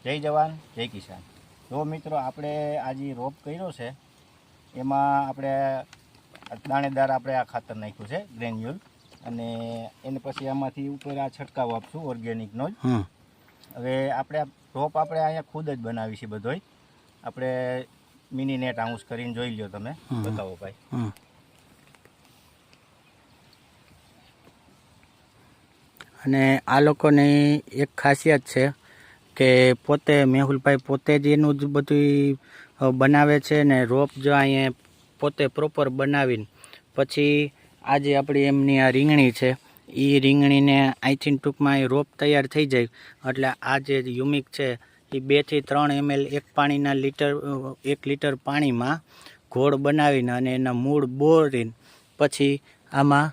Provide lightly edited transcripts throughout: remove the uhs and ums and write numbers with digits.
જય જવાન જય કિસાન। જો મિત્રો આપણે આજે રોપ કર્યો છે એમાં આપણે દાણેદાર આપણે આ ખાતર નાખ્યું છે ગ્રેન્યુલ અને એને પછી આમાંથી ઉપર આ છંટકાવ આપશું ઓર્ગેનિકનો જ। હવે આપણે રોપ આપણે અહીંયા ખુદ જ બનાવી છે બધોય। આપણે મિની નેટ હાઉસ કરીને જોઈ લ્યો તમે, બતાવો ભાઈ। અને આ લોકોની એક ખાસિયત છે કે પોતે મેહુલભાઈ પોતે જ એનું જ બધું બનાવે છે ને રોપ જો અહીંયા પોતે પ્રોપર બનાવીને પછી આજે આપણી એમની આ રીંગણી છે એ રીંગણીને અહીંથી ટૂંકમાં એ રોપ તૈયાર થઈ જાય એટલે આ જે યુમિક છે એ 2 થી 3 ml એક પાણીના લીટર 1 લીટર પાણીમાં ઘોળ બનાવીને અને એના મૂળ બોરીને પછી આમાં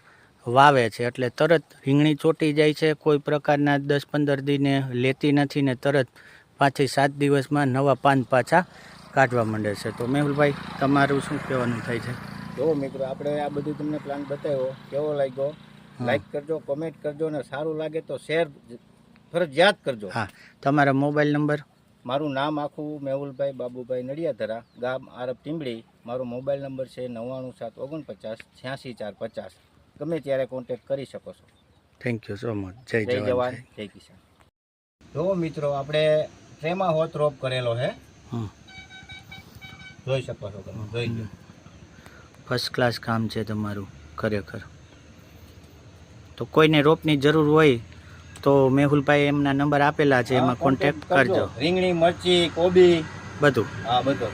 વાવે છે એટલે તરત રીંગણી ચોંટી જાય છે। કોઈ પ્રકારના 10-15 દિને લેતી નથી ને તરત 5 થી 7 દિવસમાં નવા પાન પાછા કાઢવા માંડે છે। તો મેહુલભાઈ તમારું શું કહેવાનું થાય છે? જો મિત્રો આપણે આ બધું તમને પ્લાન બતાવ્યો, કેવો લાગ્યો લાઈક કરજો, કોમેન્ટ કરજો અને સારું લાગે તો શેર ફરજિયાત કરજો। હા, તમારો મોબાઈલ નંબર? મારું નામ આખું મેહુલભાઈ બાબુભાઈ નડિયાધરા, ગામ આરબ ટીંબડી। મારો મોબાઈલ નંબર છે 997449 ગમે ત્યારે કોન્ટેક્ટ કરી શકો છો। Thank you so much. જય જવાન જય કિસાન। જો મિત્રો આપણે ટ્રેમાં હોત રોપ કરેલો છે, જોઈ શકો છો તમે, જોઈ લો। ફર્સ્ટ ક્લાસ કામ છે તમારું ખરેખર। તો કોઈને રોપની જરૂર હોય તો મેહુલભાઈ એમના નંબર આપેલા છે, એમાં કોન્ટેક્ટ કરજો। રીંગણી, મરચી, કોબી બધું, હા બધું।